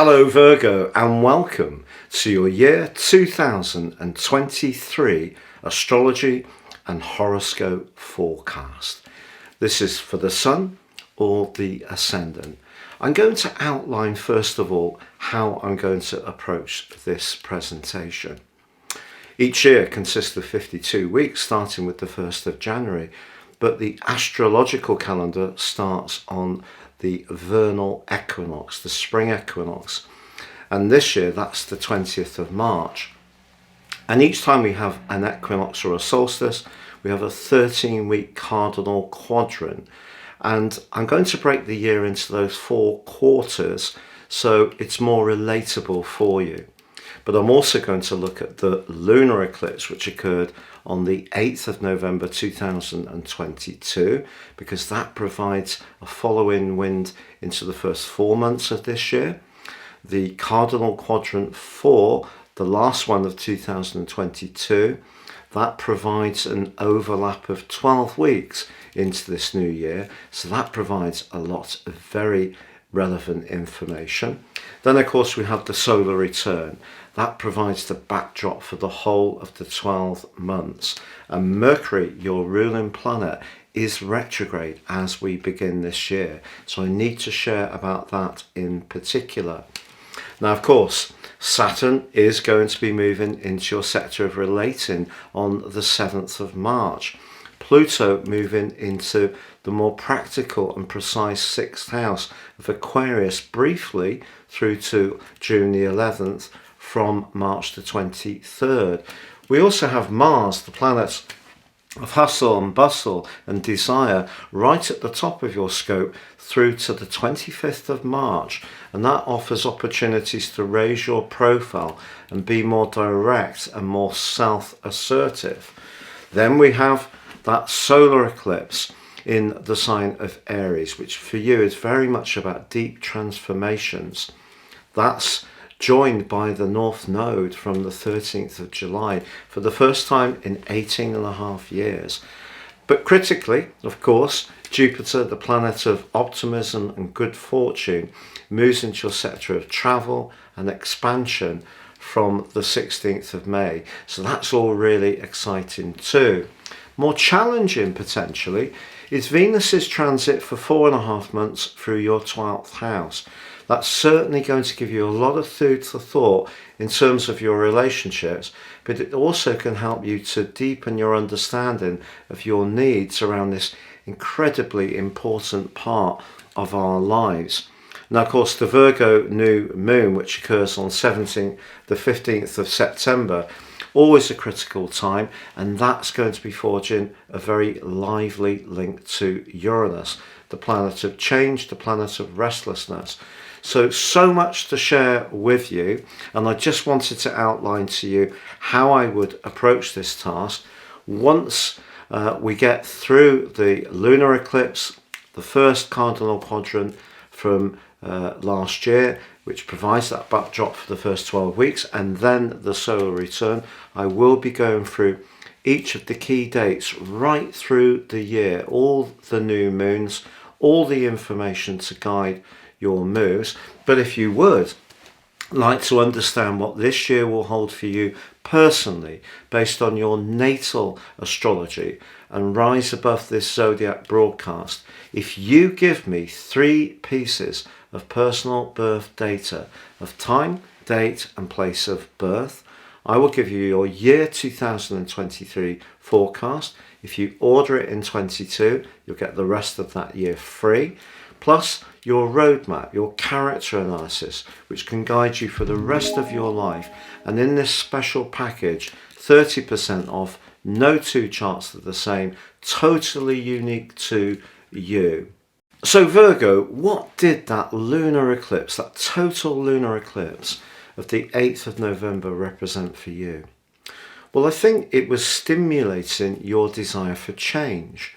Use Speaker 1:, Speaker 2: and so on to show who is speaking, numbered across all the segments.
Speaker 1: Hello Virgo, and welcome to your year 2023 Astrology and Horoscope forecast. This is for the Sun or the Ascendant. I'm going to outline first of all how I'm going to approach this presentation. Each year consists of 52 weeks starting with the 1st of January, but the astrological calendar starts on the vernal equinox, the spring equinox, and this year that's the 20th of March. And each time we have an equinox or a solstice, we have a 13-week cardinal quadrant, and I'm going to break the year into those 4 quarters so it's more relatable for you. But I'm also going to look at the lunar eclipse, which occurred on the 8th of November 2022, because that provides a follow-in wind into the first 4 months of this year. The Cardinal Quadrant 4, the last one of 2022, that provides an overlap of 12 weeks into this new year. So that provides a lot of very relevant information. Then of course we have the solar return. That provides the backdrop for the whole of the 12 months. And Mercury, your ruling planet, is retrograde as we begin this year. So I need to share about that in particular. Now, of course, Saturn is going to be moving into your sector of relating on the 7th of March. Pluto moving into the more practical and precise 6th house of Aquarius briefly through to June the 11th from March the 23rd. We also have Mars, the planet of hustle and bustle and desire, right at the top of your scope through to the 25th of March, and that offers opportunities to raise your profile and be more direct and more self-assertive. Then we have that solar eclipse in the sign of Aries, which for you is very much about deep transformations. That's joined by the North Node from the 13th of July for the first time in 18.5 years. But critically, of course, Jupiter, the planet of optimism and good fortune, moves into your sector of travel and expansion from the 16th of May. So that's all really exciting too. More challenging potentially is Venus's transit for 4.5 months through your 12th house. That's certainly going to give you a lot of food for thought in terms of your relationships, but it also can help you to deepen your understanding of your needs around this incredibly important part of our lives. Now, of course, the Virgo new moon, which occurs on the 15th of September, always a critical time, and that's going to be forging a very lively link to Uranus, the planet of change, the planet of restlessness. So much to share with you, and I just wanted to outline to you how I would approach this task. Once we get through the lunar eclipse, the first cardinal quadrant from last year, which provides that backdrop for the first 12 weeks, and then the solar return, I will be going through each of the key dates right through the year, all the new moons, all the information to guide your moves. But if you would like to understand what this year will hold for you personally based on your natal astrology and rise above this zodiac broadcast, if you give me 3 pieces of personal birth data of time, date and place of birth, I will give you your year 2023 forecast. If you order it in 22, you'll get the rest of that year free, plus your roadmap, your character analysis, which can guide you for the rest of your life. And in this special package, 30% off, no 2 charts are the same, totally unique to you. So Virgo, what did that lunar eclipse, that total lunar eclipse of the 8th of November represent for you? Well, I think it was stimulating your desire for change,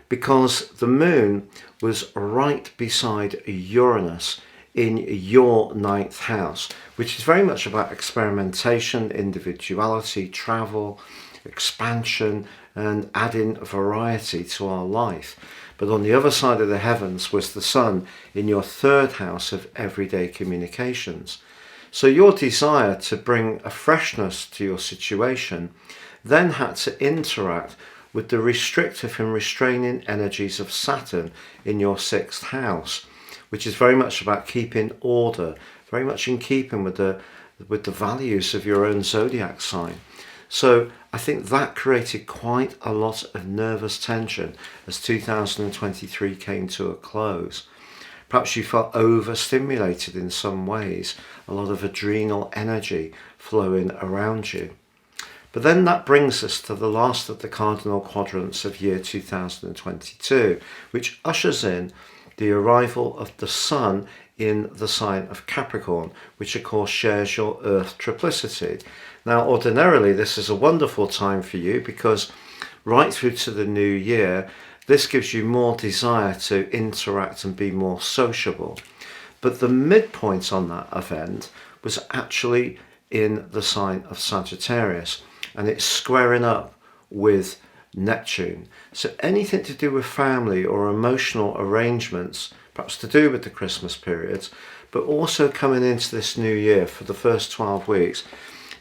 Speaker 1: because the moon was right beside Uranus in your 9th house, which is very much about experimentation, individuality, travel, expansion, and adding variety to our life. But on the other side of the heavens was the sun in your third house of everyday communications. So your desire to bring a freshness to your situation then had to interact with the restrictive and restraining energies of Saturn in your sixth house, which is very much about keeping order, very much in keeping with the values of your own zodiac sign. So I think that created quite a lot of nervous tension as 2023 came to a close. Perhaps you felt overstimulated in some ways, a lot of adrenal energy flowing around you. But then that brings us to the last of the cardinal quadrants of year 2022, which ushers in the arrival of the sun in the sign of Capricorn, which of course shares your earth triplicity. Now, ordinarily, this is a wonderful time for you because right through to the new year, this gives you more desire to interact and be more sociable. But the midpoint on that event was actually in the sign of Sagittarius, and it's squaring up with Neptune. So anything to do with family or emotional arrangements, perhaps to do with the Christmas period, but also coming into this new year for the first 12 weeks,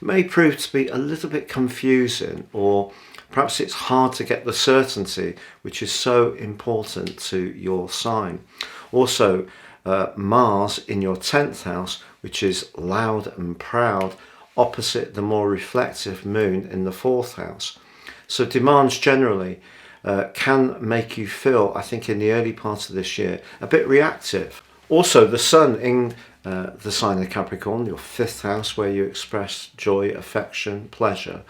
Speaker 1: may prove to be a little bit confusing, or perhaps it's hard to get the certainty which is so important to your sign. Also, Mars in your 10th house, which is loud and proud, opposite the more reflective moon in the 4th house. So demands generally can make you feel, I think in the early part of this year, a bit reactive. Also, the sun in the sign of Capricorn, your 5th house, where you express joy, affection, pleasure,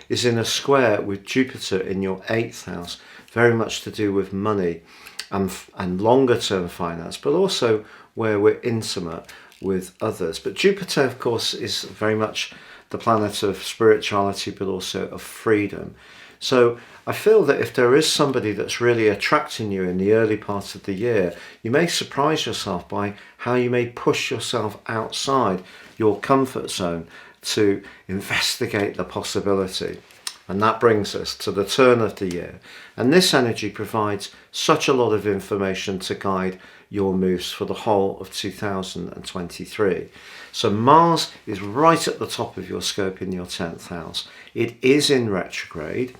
Speaker 1: is in a square with Jupiter in your 8th house, very much to do with money and longer term finance, but also where we're intimate with others. But Jupiter, of course, is very much the planet of spirituality, but also of freedom. So I feel that if there is somebody that's really attracting you in the early part of the year, you may surprise yourself by how you may push yourself outside your comfort zone to investigate the possibility. And that brings us to the turn of the year. And this energy provides such a lot of information to guide your moves for the whole of 2023. So Mars is right at the top of your scope in your 10th house. It is in retrograde,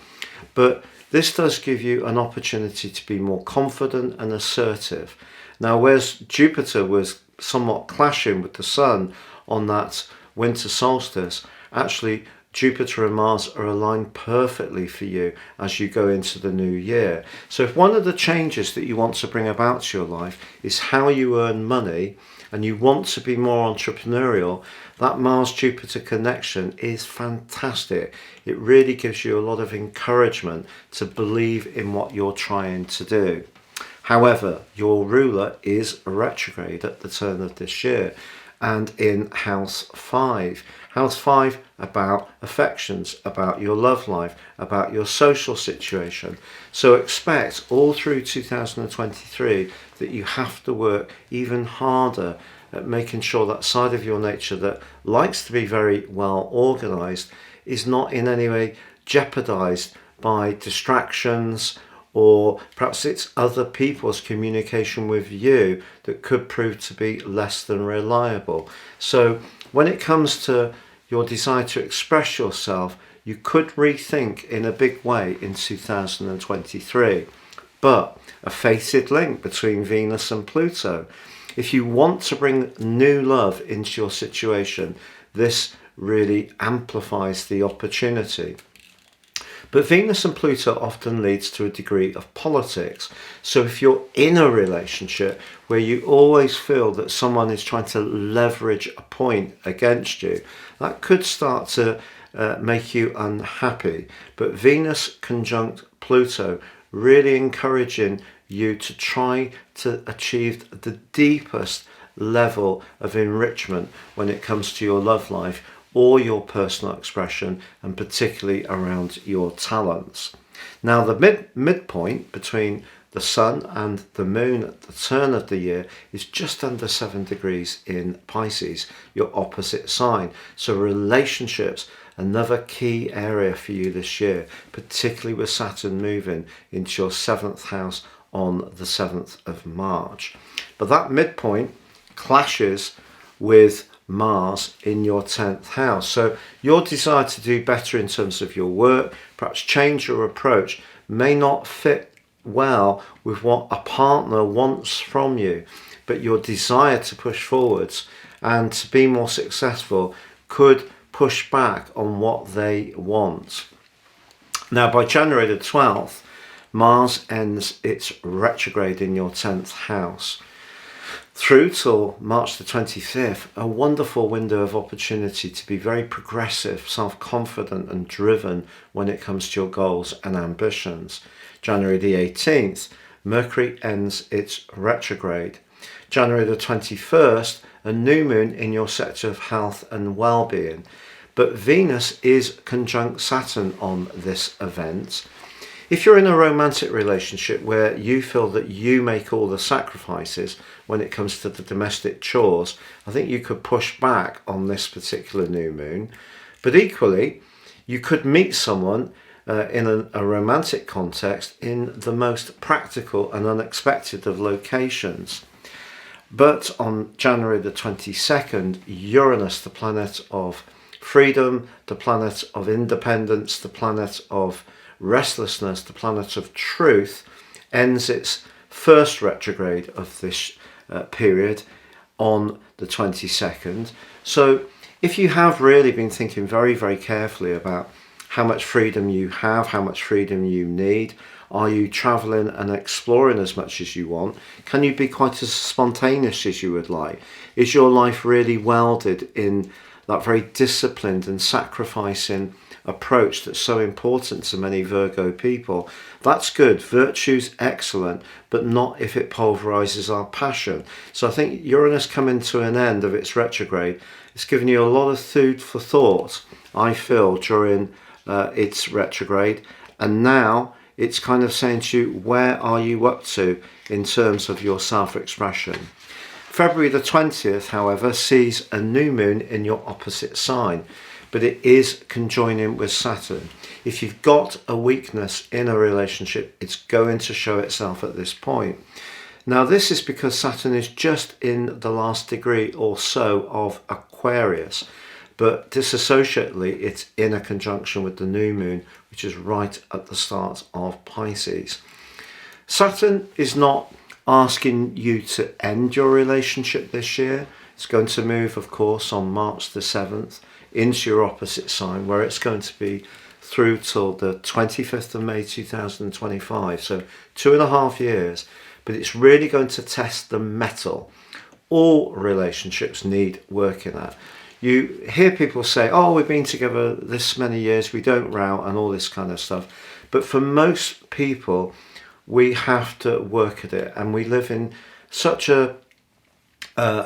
Speaker 1: but this does give you an opportunity to be more confident and assertive. Now, whereas Jupiter was somewhat clashing with the Sun on that winter solstice, actually Jupiter and Mars are aligned perfectly for you as you go into the new year. So if one of the changes that you want to bring about to your life is how you earn money, and you want to be more entrepreneurial, that Mars-Jupiter connection is fantastic. It really gives you a lot of encouragement to believe in what you're trying to do. However, your ruler is retrograde at the turn of this year and in house 5. House 5 about affections, about your love life, about your social situation. So expect all through 2023 that you have to work even harder at making sure that side of your nature that likes to be very well organized is not in any way jeopardized by distractions, or perhaps it's other people's communication with you that could prove to be less than reliable. So when it comes to your desire to express yourself, you could rethink in a big way in 2023. But a fated link between Venus and Pluto. If you want to bring new love into your situation, this really amplifies the opportunity. But Venus and Pluto often leads to a degree of politics. So if you're in a relationship where you always feel that someone is trying to leverage a point against you, that could start to make you unhappy. But Venus conjunct Pluto really encouraging you to try to achieve the deepest level of enrichment when it comes to your love life or your personal expression, and particularly around your talents. Now, the midpoint between the Sun and the Moon at the turn of the year is just under 7 degrees in Pisces, your opposite sign. So relationships, another key area for you this year, particularly with Saturn moving into your 7th house on the 7th of March. But that midpoint clashes with Mars in your 10th house. So your desire to do better in terms of your work, perhaps change your approach, may not fit well with what a partner wants from you. But your desire to push forwards and to be more successful could push back on what they want. Now, by January the 12th, Mars ends its retrograde in your 10th house. Through till March the 25th, a wonderful window of opportunity to be very progressive, self-confident and driven when it comes to your goals and ambitions. January the 18th, Mercury ends its retrograde. January the 21st, a new moon in your sector of health and well-being. But Venus is conjunct Saturn on this event. If you're in a romantic relationship where you feel that you make all the sacrifices when it comes to the domestic chores, I think you could push back on this particular new moon. But equally, you could meet someone in a romantic context in the most practical and unexpected of locations. But on January the 22nd, Uranus, the planet of freedom, the planet of independence, the planet of restlessness, the planet of truth, ends its first retrograde of this period on the 22nd. So if you have really been thinking very, very carefully about how much freedom you have, how much freedom you need, are you traveling and exploring as much as you want? Can you be quite as spontaneous as you would like? Is your life really welded in that very disciplined and sacrificing approach that's so important to many Virgo people? That's good. Virtue's excellent, but not if it pulverizes our passion. So I think Uranus coming to an end of its retrograde, it's given you a lot of food for thought, I feel, during its retrograde. And now it's kind of saying to you, where are you up to in terms of your self-expression? February the 20th, however, sees a new moon in your opposite sign, but it is conjoining with Saturn. If you've got a weakness in a relationship, it's going to show itself at this point. Now, this is because Saturn is just in the last degree or so of Aquarius, but disassociately, it's in a conjunction with the new moon, which is right at the start of Pisces. Saturn is not asking you to end your relationship this year. It's going to move, of course, on March the 7th into your opposite sign, where it's going to be through till the 25th of May 2025, so 2.5 years. But it's really going to test the mettle. All relationships need working at. You hear people say, oh, we've been together this many years, we don't row, and all this kind of stuff. But for most people, we have to work at it, and we live in such a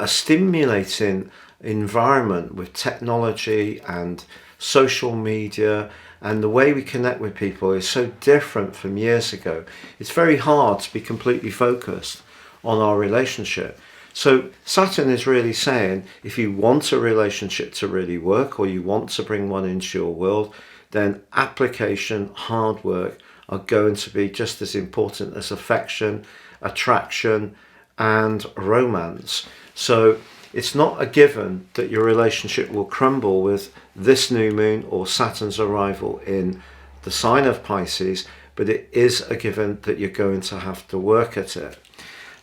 Speaker 1: stimulating environment with technology and social media, and the way we connect with people is so different from years ago. It's very hard to be completely focused on our relationship. So Saturn is really saying, if you want a relationship to really work, or you want to bring one into your world, then application, hard work are going to be just as important as affection, attraction, and romance. So it's not a given that your relationship will crumble with this new moon or Saturn's arrival in the sign of Pisces, but it is a given that you're going to have to work at it.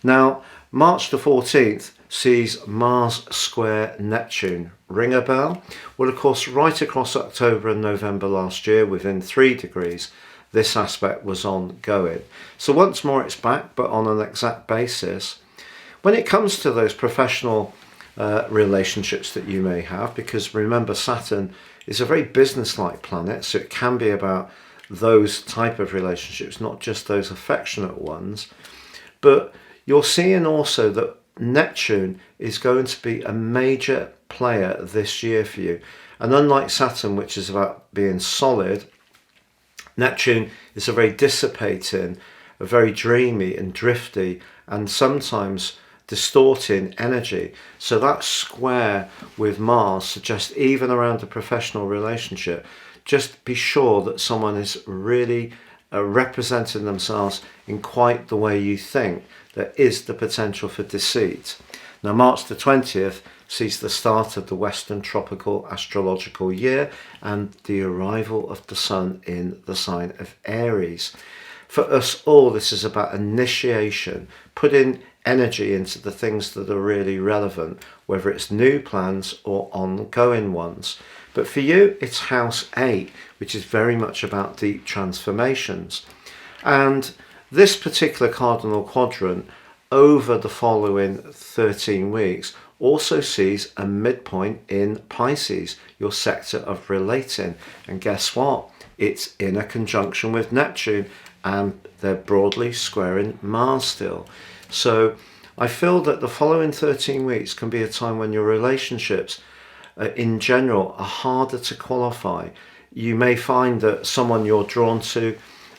Speaker 1: Now, March the 14th sees Mars square Neptune. Ring a bell? Well, of course, right across October and November last year, within 3 degrees, this aspect was ongoing. So once more it's back, but on an exact basis. When it comes to those professional relationships that you may have, because remember, Saturn is a very business-like planet, so it can be about those type of relationships, not just those affectionate ones. But you're seeing also that Neptune is going to be a major player this year for you. And unlike Saturn, which is about being solid, Neptune is a very dissipating, a very dreamy and drifty, and sometimes distorting energy. So that square with Mars suggests, even around a professional relationship, just be sure that someone is really representing themselves in quite the way you think, there is the potential for deceit. Now, March the 20th sees the start of the Western tropical astrological year and the arrival of the sun in the sign of Aries. For us all, this is about initiation, putting energy into the things that are really relevant, whether it's new plans or ongoing ones. But for you, it's house 8, which is very much about deep transformations. And this particular cardinal quadrant over the following 13 weeks also sees a midpoint in Pisces, your sector of relating. And guess what? It's in a conjunction with Neptune, and they're broadly squaring Mars still. So I feel that the following 13 weeks can be a time when your relationships in general are harder to qualify. You may find that someone you're drawn to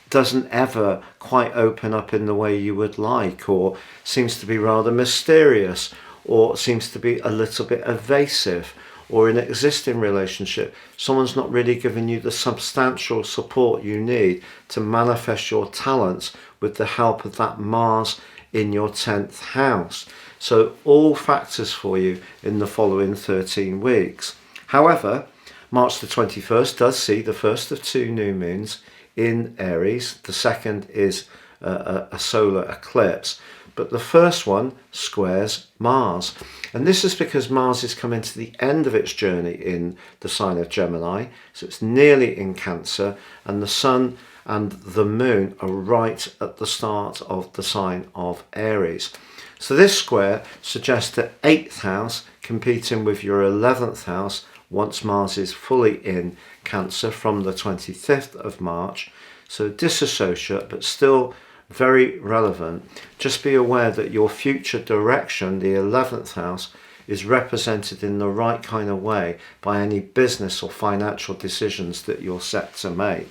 Speaker 1: doesn't ever quite open up in the way you would like, or seems to be rather mysterious, or seems to be a little bit evasive, or in an existing relationship, someone's not really giving you the substantial support you need to manifest your talents with the help of that Mars in your 10th house. So all factors for you in the following 13 weeks. However, March the 21st does see the first of 2 new moons in Aries. The second is a solar eclipse, but the first one squares Mars. And this is because Mars is coming to the end of its journey in the sign of Gemini, so it's nearly in Cancer, and the Sun and the Moon are right at the start of the sign of Aries. So this square suggests that 8th house competing with your 11th house once Mars is fully in Cancer from the 25th of March. So disassociate, but still very relevant. Just be aware that your future direction, the 11th house, is represented in the right kind of way by any business or financial decisions that you're set to make.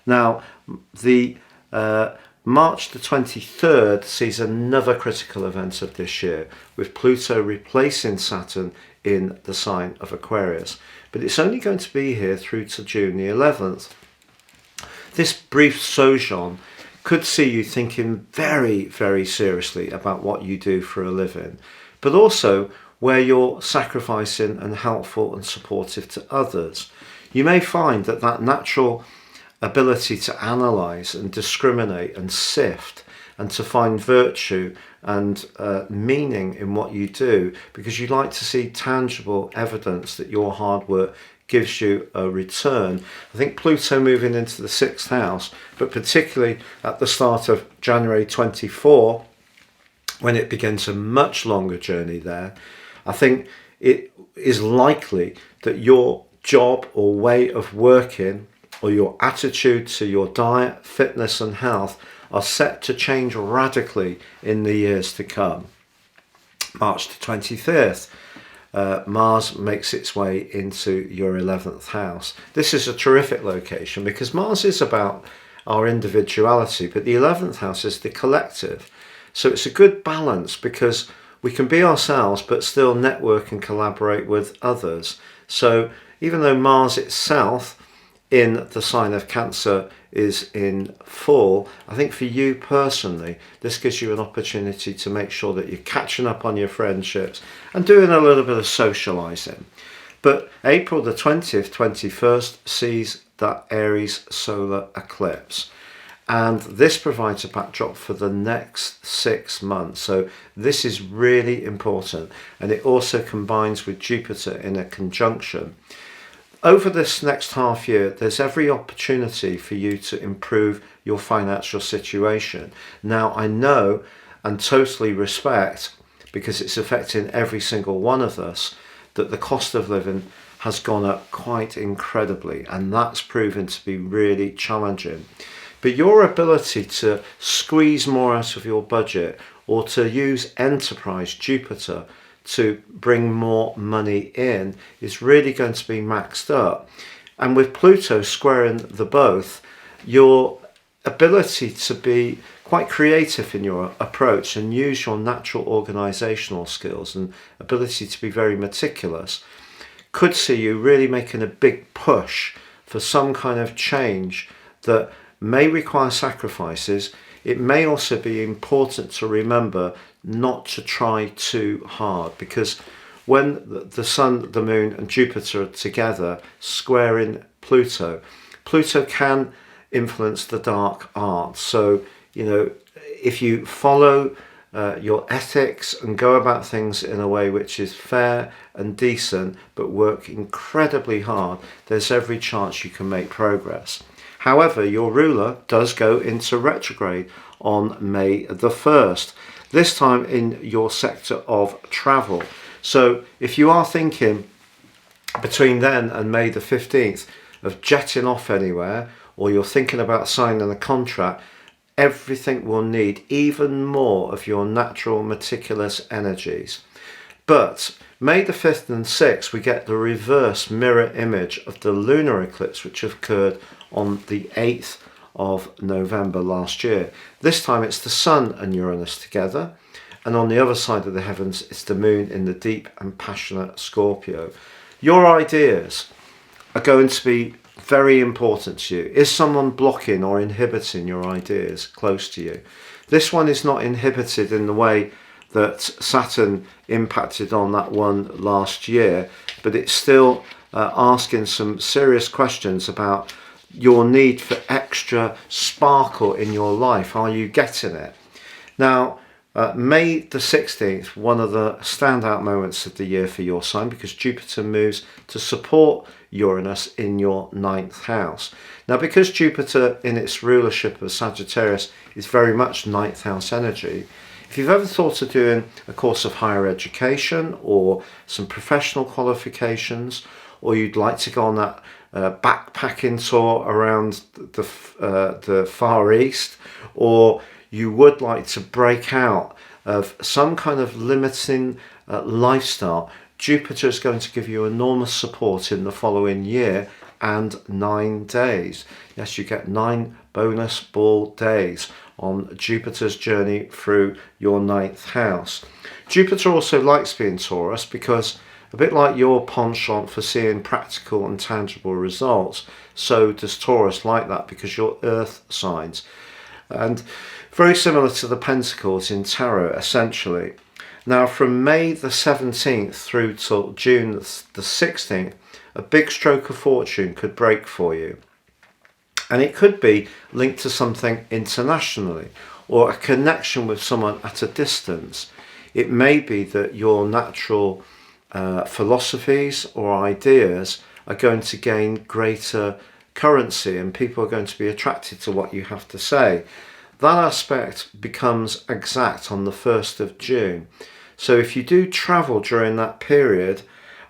Speaker 1: Now, the March the 23rd sees another critical event of this year, with Pluto replacing Saturn in the sign of Aquarius. But it's only going to be here through to June the 11th. This brief sojourn could see you thinking very, very seriously about what you do for a living, but also where you're sacrificing and helpful and supportive to others. You may find that that natural ability to analyse and discriminate and sift and to find virtue and meaning in what you do, because you like to see tangible evidence that your hard work gives you a return. I think Pluto moving into the 6th house, but particularly at the start of January 24, when it begins a much longer journey there, I think it is likely that your job or way of working or your attitude to your diet, fitness and health are set to change radically in the years to come. March the 25th, Mars makes its way into your 11th house. This is a terrific location because Mars is about our individuality, but the 11th house is the collective. So it's a good balance because we can be ourselves but still network and collaborate with others. So even though Mars itself in the sign of Cancer is in full, I think for you personally, this gives you an opportunity to make sure that you're catching up on your friendships and doing a little bit of socializing. But April the 20th, 21st sees that Aries solar eclipse. And this provides a backdrop for the next 6 months. So this is really important. And it also combines with Jupiter in a conjunction. Over this next half year, there's every opportunity for you to improve your financial situation. Now, I know and totally respect, because it's affecting every single one of us, that the cost of living has gone up quite incredibly, and that's proven to be really challenging. But your ability to squeeze more out of your budget or to use Enterprise Jupiter to bring more money in is really going to be maxed up. And with Pluto squaring the both, your ability to be quite creative in your approach and use your natural organizational skills and ability to be very meticulous could see you really making a big push for some kind of change that may require sacrifices. It may also be important to remember not to try too hard, because when the Sun, the Moon and Jupiter are together squaring Pluto, Pluto can influence the dark arts. So, if you follow your ethics and go about things in a way which is fair and decent, but work incredibly hard, there's every chance you can make progress. However, your ruler does go into retrograde on May the 1st, this time in your sector of travel. So if you are thinking between then and May the 15th of jetting off anywhere, or you're thinking about signing a contract, everything will need even more of your natural meticulous energies. But May the 5th and 6th, we get the reverse mirror image of the lunar eclipse, which occurred on the 8th of November last year. This time it's the Sun and Uranus together, and on the other side of the heavens it's the Moon in the deep and passionate Scorpio. Your ideas are going to be very important to you. Is someone blocking or inhibiting your ideas close to you? This one is not inhibited in the way that Saturn impacted on that one last year, but it's still asking some serious questions about your need for extra sparkle in your life. Are you getting it? Now, May the 16th, one of the standout moments of the year for your sign, because Jupiter moves to support Uranus in your 9th house. Now, because Jupiter in its rulership of Sagittarius is very much 9th house energy, if you've ever thought of doing a course of higher education or some professional qualifications, or you'd like to go on that backpacking tour around the Far East, or you would like to break out of some kind of limiting lifestyle, Jupiter is going to give you enormous support in the following year and 9 days. Yes, you get 9 bonus ball days on Jupiter's journey through your 9th house. Jupiter also likes being Taurus because, a bit like your penchant for seeing practical and tangible results, so does Taurus like that because you're earth signs. And very similar to the Pentacles in Tarot, essentially. Now, from May the 17th through till June the 16th, a big stroke of fortune could break for you. And it could be linked to something internationally, or a connection with someone at a distance. It may be that your natural philosophies or ideas are going to gain greater currency, and people are going to be attracted to what you have to say. That aspect becomes exact on the 1st of June. So if you do travel during that period,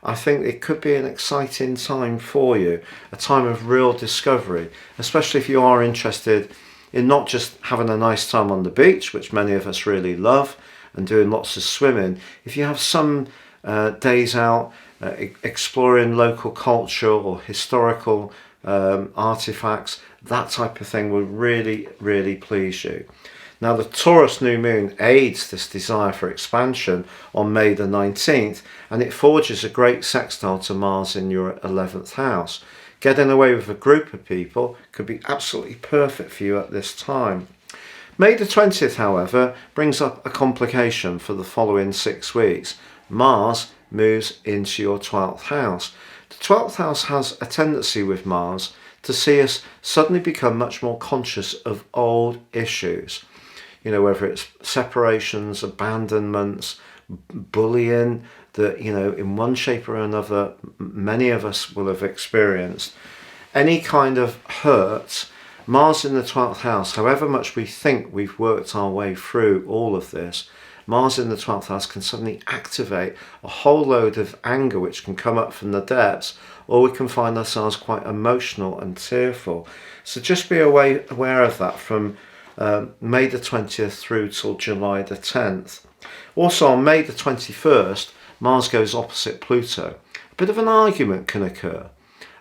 Speaker 1: I think it could be an exciting time for you, a time of real discovery, especially if you are interested in not just having a nice time on the beach, which many of us really love, and doing lots of swimming. If you have some days out exploring local culture or historical artifacts, that type of thing will really, really please you. Now, the Taurus new moon aids this desire for expansion on May the 19th, and it forges a great sextile to Mars in your 11th house. Getting away with a group of people could be absolutely perfect for you at this time. May the 20th, however, brings up a complication for the following 6 weeks. Mars moves into your 12th house. The 12th house has a tendency with Mars to see us suddenly become much more conscious of old issues. Whether it's separations, abandonments, bullying, that, in one shape or another, many of us will have experienced. Any kind of hurt, Mars in the 12th house, however much we think we've worked our way through all of this, Mars in the 12th house can suddenly activate a whole load of anger which can come up from the depths, or we can find ourselves quite emotional and tearful. So just be aware of that from May the 20th through till July the 10th. Also on May the 21st, Mars goes opposite Pluto. A bit of an argument can occur.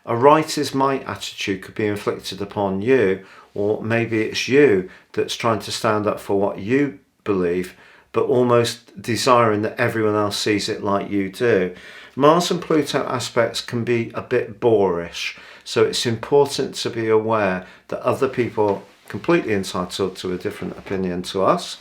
Speaker 1: A right is might attitude could be inflicted upon you, or maybe it's you that's trying to stand up for what you believe, but almost desiring that everyone else sees it like you do. Mars and Pluto aspects can be a bit boorish. So it's important to be aware that other people are completely entitled to a different opinion to us.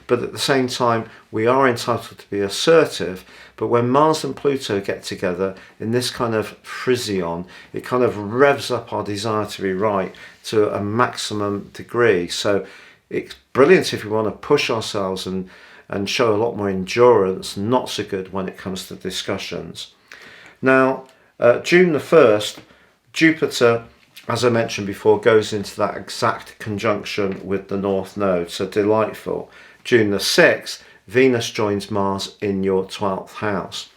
Speaker 1: But at the same time, we are entitled to be assertive. But when Mars and Pluto get together in this kind of frisson, it kind of revs up our desire to be right to a maximum degree. So it's brilliant if we want to push ourselves and show a lot more endurance, not so good when it comes to discussions. Now, June the 1st, Jupiter, as I mentioned before, goes into that exact conjunction with the North Node, so delightful. June the 6th, Venus joins Mars in your 12th house.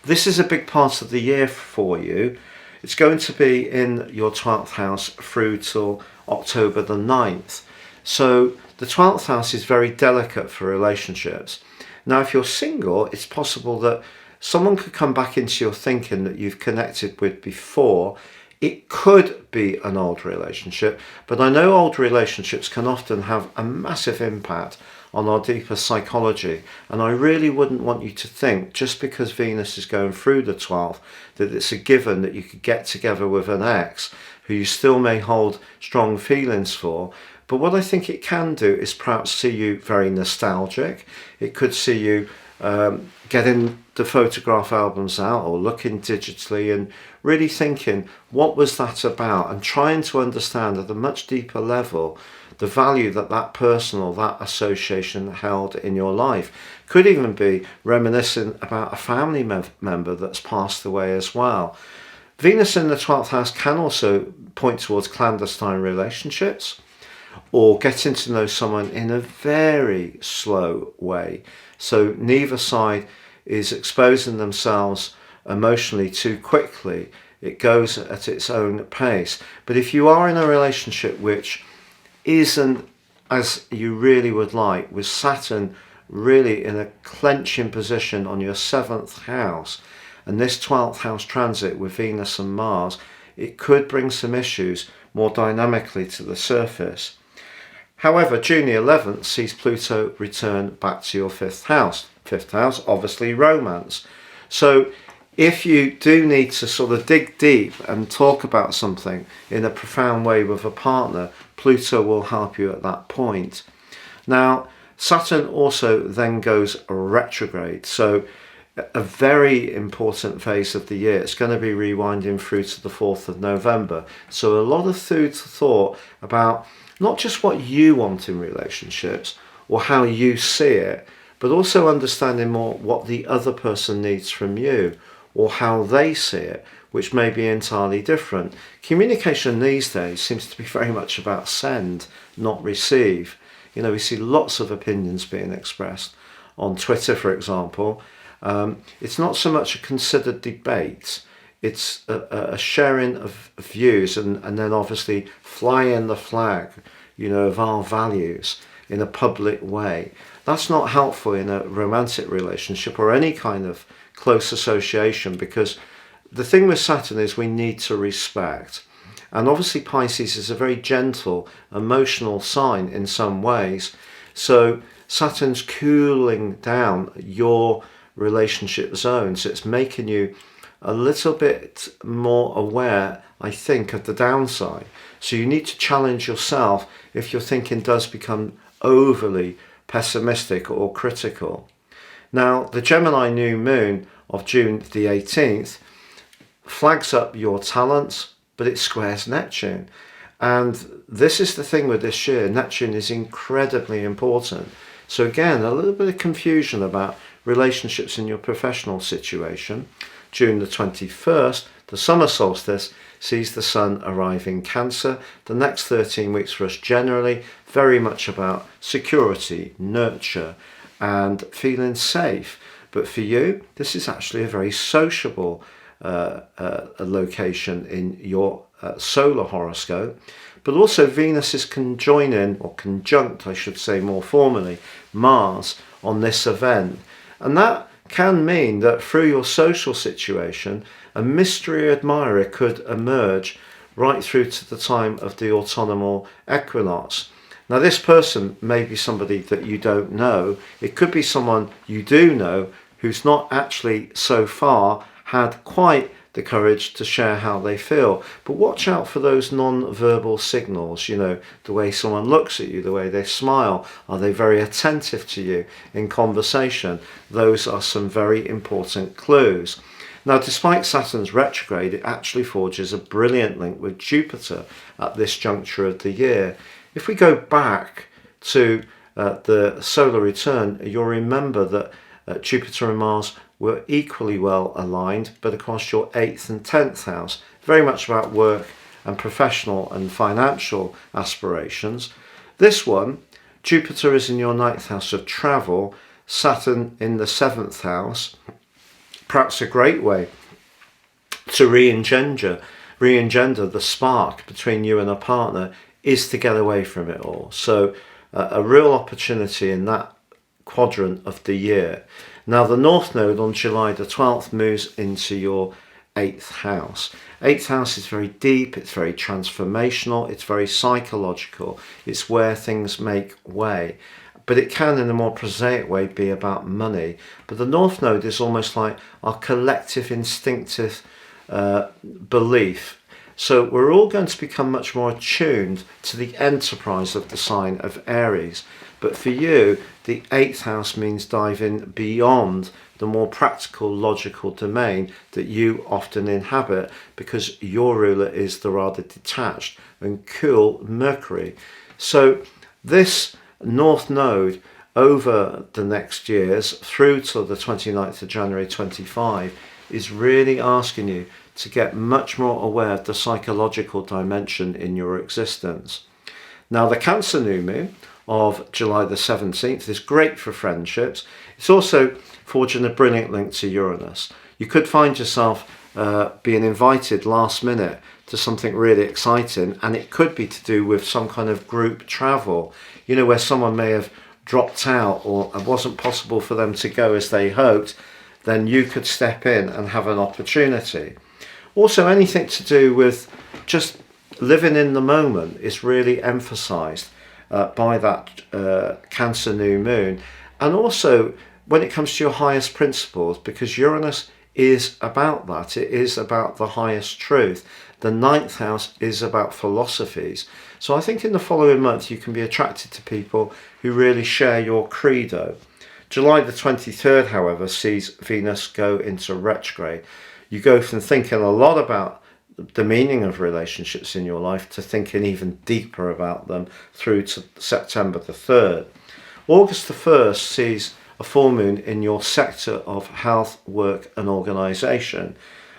Speaker 1: This is a big part of the year for you. It's going to be in your 12th house through till October the 9th. So the 12th house is very delicate for relationships. Now, if you're single, it's possible that someone could come back into your thinking that you've connected with before. It could be an old relationship, but I know old relationships can often have a massive impact on our deeper psychology. And I really wouldn't want you to think, just because Venus is going through the 12th, that it's a given that you could get together with an ex who you still may hold strong feelings for. But what I think it can do is perhaps see you very nostalgic. It could see you getting the photograph albums out or looking digitally and really thinking, what was that about? And trying to understand at a much deeper level the value that that person or that association held in your life. Could even be reminiscent about a family member that's passed away as well. Venus in the 12th house can also point towards clandestine relationships or getting to know someone in a very slow way. So neither side is exposing themselves emotionally too quickly. It goes at its own pace. But if you are in a relationship which isn't as you really would like, with Saturn really in a clenching position on your 7th house, and this 12th house transit with Venus and Mars, it could bring some issues more dynamically to the surface. However, June the 11th sees Pluto return back to your 5th house. 5th house, obviously romance. So if you do need to sort of dig deep and talk about something in a profound way with a partner, Pluto will help you at that point. Now, Saturn also then goes retrograde. So a very important phase of the year. It's going to be rewinding through to the 4th of November. So a lot of food for thought about not just what you want in relationships or how you see it, but also understanding more what the other person needs from you or how they see it, which may be entirely different. Communication these days seems to be very much about send, not receive. You know, we see lots of opinions being expressed on Twitter, for example. It's not so much a considered debate. It's a sharing of views and then obviously flying the flag, you know, of our values in a public way. That's not helpful in a romantic relationship or any kind of close association, because the thing with Saturn is we need to respect. And obviously Pisces is a very gentle, emotional sign in some ways. So Saturn's cooling down your relationship zone. So it's making you a little bit more aware, I think, of the downside. So you need to challenge yourself if your thinking does become overly pessimistic or critical. Now, the Gemini new moon of June the 18th flags up your talents, but it squares Neptune. And this is the thing with this year. Neptune is incredibly important. So again, a little bit of confusion about relationships in your professional situation. June the 21st, the summer solstice sees the sun arrive in Cancer. The next 13 weeks for us generally, very much about security, nurture, and feeling safe. But for you, this is actually a very sociable location in your solar horoscope. But also Venus is conjunct, I should say more formally, Mars on this event. And that can mean that through your social situation, a mystery admirer could emerge right through to the time of the autumnal equinox. Now, this person may be somebody that you don't know. It could be someone you do know who's not actually so far had quite the courage to share how they feel. But watch out for those non-verbal signals, the way someone looks at you, the way they smile. Are they very attentive to you in conversation? Those are some very important clues. Now, despite Saturn's retrograde, it actually forges a brilliant link with Jupiter at this juncture of the year. If we go back to the solar return, you'll remember that Jupiter and Mars were equally well aligned, but across your 8th and 10th house, very much about work and professional and financial aspirations. This one, Jupiter is in your 9th house of travel, Saturn in the 7th house. Perhaps a great way to re-engender the spark between you and a partner is to get away from it all. So a real opportunity in that quadrant of the year. Now the North Node on July the 12th moves into your 8th house. 8th house is very deep, it's very transformational, it's very psychological, it's where things make way. But it can, in a more prosaic way, be about money. But the North Node is almost like our collective instinctive belief. So we're all going to become much more attuned to the enterprise of the sign of Aries. But for you, the 8th house means diving beyond the more practical, logical domain that you often inhabit, because your ruler is the rather detached and cool Mercury. So this North Node over the next years through till the 29th of January 25 is really asking you to get much more aware of the psychological dimension in your existence. Now the Cancer new moon of July the 17th is great for friendships. It's also forging a brilliant link to Uranus. You could find yourself being invited last minute to something really exciting, and it could be to do with some kind of group travel, where someone may have dropped out or it wasn't possible for them to go as they hoped. Then you could step in and have an opportunity. Also, anything to do with just living in the moment is really emphasized by that Cancer new moon. And also when it comes to your highest principles, because Uranus is about that. It is about the highest truth. The 9th house is about philosophies. So I think in the following month you can be attracted to people who really share your credo. July the 23rd, however, sees Venus go into retrograde. You go from thinking a lot about the meaning of relationships in your life to thinking even deeper about them through to September the 3rd. August the 1st sees a full moon in your sector of health, work and organisation.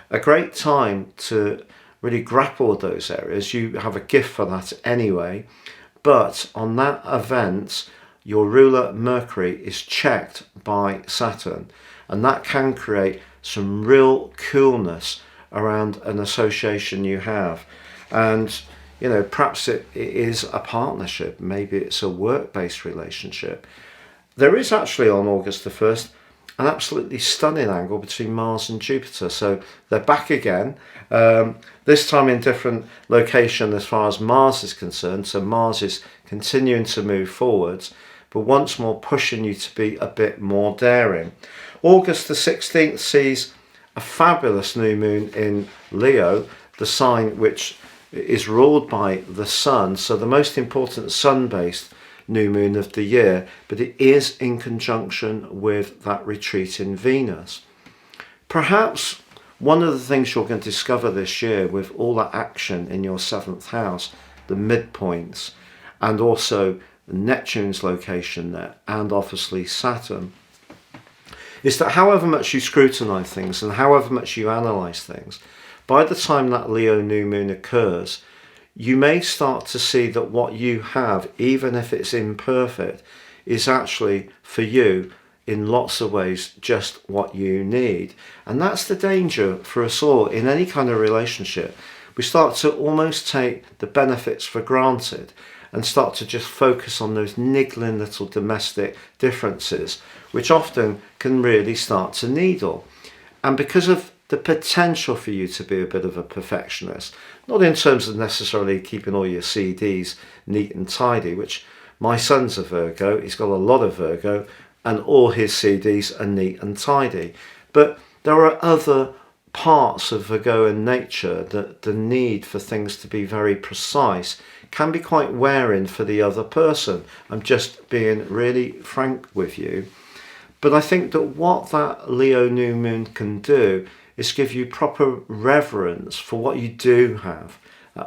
Speaker 1: A great time to really grapple with those areas. You have a gift for that anyway, but on that event your ruler Mercury is checked by Saturn, and that can create some real coolness around an association you have. And perhaps it is a partnership, maybe it's a work-based relationship. There is actually on August the 1st an absolutely stunning angle between Mars and Jupiter. So they're back again, this time in different location as far as Mars is concerned. So Mars is continuing to move forwards, but once more pushing you to be a bit more daring. August the 16th sees a fabulous new moon in Leo, the sign which is ruled by the sun. So the most important sun-based new moon of the year, but it is in conjunction with that retreat in Venus. Perhaps one of the things you're going to discover this year with all that action in your 7th house, the midpoints, and also Neptune's location there, and obviously Saturn, is that however much you scrutinize things and however much you analyze things, by the time that Leo new moon occurs, you may start to see that what you have, even if it's imperfect, is actually for you in lots of ways just what you need. And that's the danger for us all in any kind of relationship. We start to almost take the benefits for granted and start to just focus on those niggling little domestic differences, which often can really start to needle. And because of the potential for you to be a bit of a perfectionist, not in terms of necessarily keeping all your CDs neat and tidy, which my son's a Virgo, he's got a lot of Virgo, and all his CDs are neat and tidy. But there are other parts of Virgoan nature, that the need for things to be very precise, can be quite wearing for the other person. I'm just being really frank with you. But I think that what that Leo new moon can do is give you proper reverence for what you do have,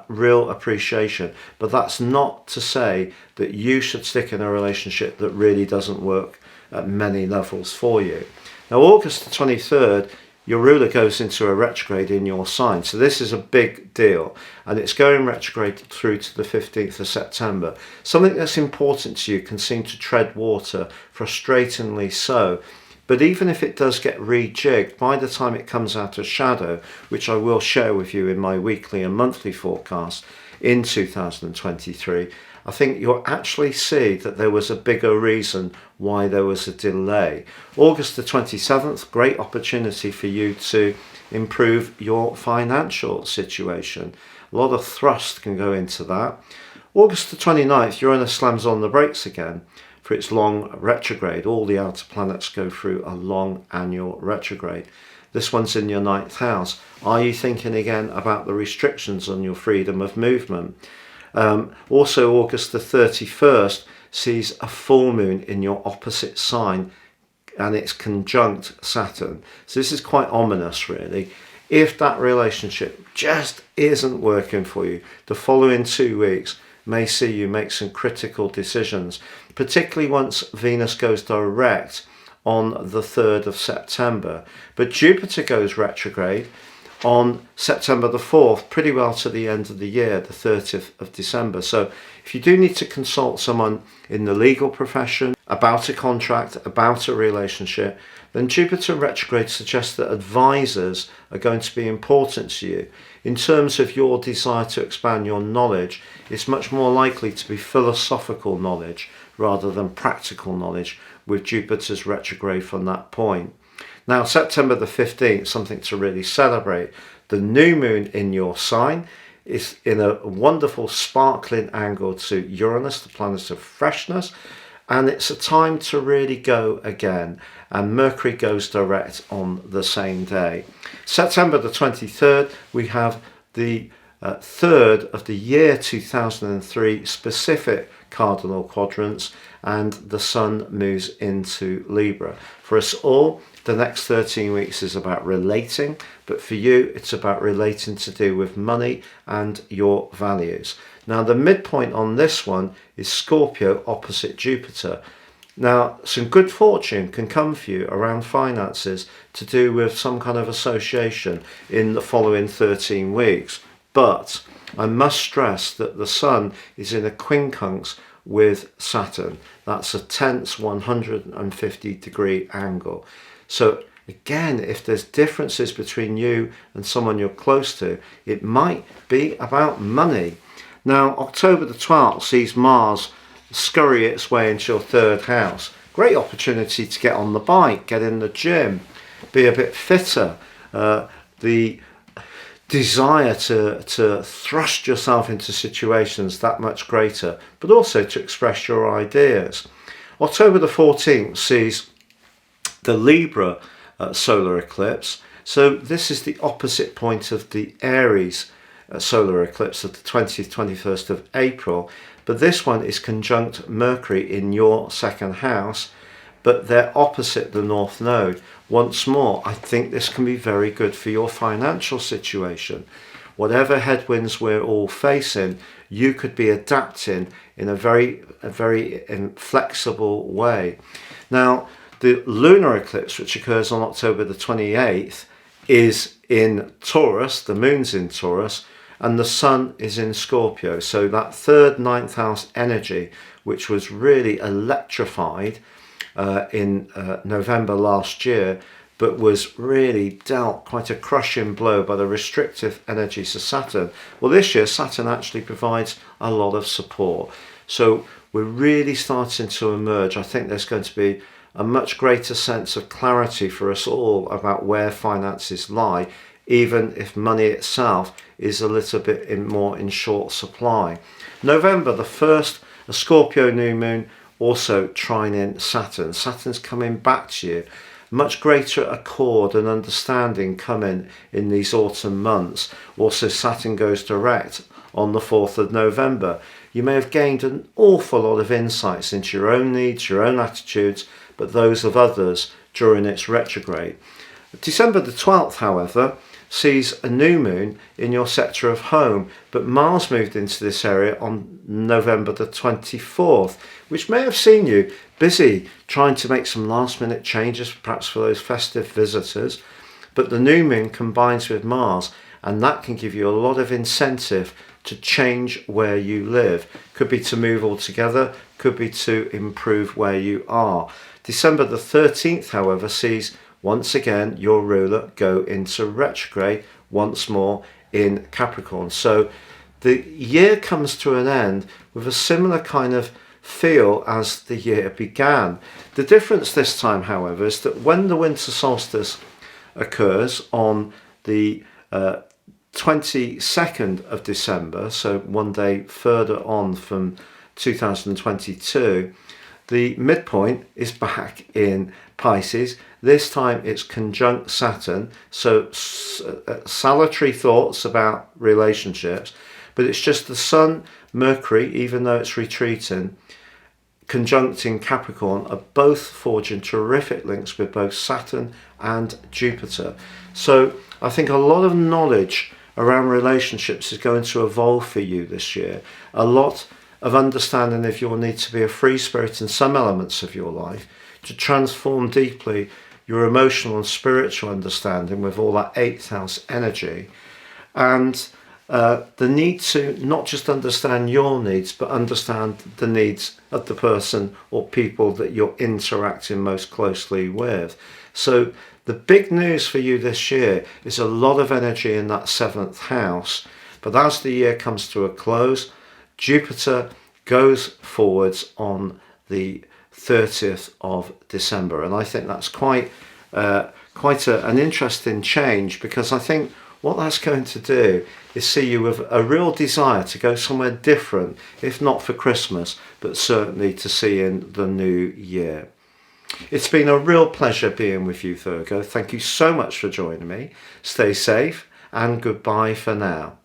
Speaker 1: real appreciation. But that's not to say that you should stick in a relationship that really doesn't work at many levels for you. Now, August the 23rd, your ruler goes into a retrograde in your sign. So this is a big deal, and it's going retrograde through to the 15th of September. Something that's important to you can seem to tread water, frustratingly so. But even if it does get rejigged, by the time it comes out of shadow, which I will share with you in my weekly and monthly forecast in 2023, I think you'll actually see that there was a bigger reason why there was a delay. August the 27th, great opportunity for you to improve your financial situation. A lot of thrust can go into that. August the 29th, Uranus slams on the brakes again for its long retrograde. All the outer planets go through a long annual retrograde. This one's in your 9th house. Are you thinking again about the restrictions on your freedom of movement? Also, August the 31st sees a full moon in your opposite sign, and it's conjunct Saturn. So this is quite ominous, really. If that relationship just isn't working for you, the following 2 weeks may see you make some critical decisions, particularly once Venus goes direct on the 3rd of September. But Jupiter goes retrograde on September the 4th, pretty well to the end of the year, the 30th of December. So if you do need to consult someone in the legal profession about a contract, about a relationship, then Jupiter retrograde suggests that advisors are going to be important to you. In terms of your desire to expand your knowledge, it's much more likely to be philosophical knowledge rather than practical knowledge, with Jupiter's retrograde from that point. Now, September the 15th, something to really celebrate. The new moon in your sign is in a wonderful sparkling angle to Uranus, the planet of freshness, and it's a time to really go again. And Mercury goes direct on the same day. September the 23rd, we have the third of the year 2003 specific cardinal quadrants, and the Sun moves into Libra. For us all, the next 13 weeks is about relating, but for you, it's about relating to do with money and your values. Now, the midpoint on this one is Scorpio opposite Jupiter. Now, some good fortune can come for you around finances to do with some kind of association in the following 13 weeks. But I must stress that the Sun is in a quincunx with Saturn. That's a tense 150-degree angle. So again, if there's differences between you and someone you're close to, it might be about money. Now, October the 12th sees Mars scurry its way into your 3rd house. Great opportunity to get on the bike, get in the gym, be a bit fitter. The desire to thrust yourself into situations that much greater, but also to express your ideas. October the 14th sees the Libra solar eclipse. So this is the opposite point of the Aries solar eclipse of the 20th, 21st of April. But this one is conjunct Mercury in your 2nd house, but they're opposite the North Node. Once more, I think this can be very good for your financial situation. Whatever headwinds we're all facing, you could be adapting in a very flexible way. Now, the lunar eclipse, which occurs on October the 28th, is in Taurus, the moon's in Taurus, and the Sun is in Scorpio. So that 3rd, 9th house energy, which was really electrified in November last year, but was really dealt quite a crushing blow by the restrictive energies of Saturn. Well, this year, Saturn actually provides a lot of support. So we're really starting to emerge. I think there's going to be a much greater sense of clarity for us all about where finances lie, even if money itself is a little bit more in short supply. November the 1st, a Scorpio new moon also trining Saturn. Saturn's coming back to you. much greater accord and understanding coming in these autumn months. Also, Saturn goes direct on the 4th of November. You may have gained an awful lot of insights into your own needs, your own attitudes, but those of others during its retrograde. December the 12th, however, sees a new moon in your sector of home, but Mars moved into this area on November the 24th, which may have seen you busy trying to make some last minute changes, perhaps for those festive visitors. But the new moon combines with Mars, and that can give you a lot of incentive to change where you live. Could be to move altogether, could be to improve where you are. December the 13th, however, sees once again your ruler go into retrograde once more in Capricorn. So the year comes to an end with a similar kind of feel as the year began. The difference this time, however, is that when the winter solstice occurs on the 22nd of December, so one day further on from 2022, the midpoint is back in Pisces. This time it's conjunct Saturn, so salutary thoughts about relationships, but it's just the Sun, Mercury, even though it's retreating, conjuncting Capricorn, are both forging terrific links with both Saturn and Jupiter. So I think a lot of knowledge around relationships is going to evolve for you this year. A lot of understanding of your need to be a free spirit in some elements of your life, to transform deeply your emotional and spiritual understanding with all that 8th house energy, and the need to not just understand your needs, but understand the needs of the person or people that you're interacting most closely with. So the big news for you this year is a lot of energy in that 7th house, but as the year comes to a close, Jupiter goes forwards on the 30th of December, and I think that's quite an interesting change, because I think what that's going to do is see you with a real desire to go somewhere different, if not for Christmas, but certainly to see in the new year. It's been a real pleasure being with you, Virgo. Thank you so much for joining me. Stay safe and goodbye for now.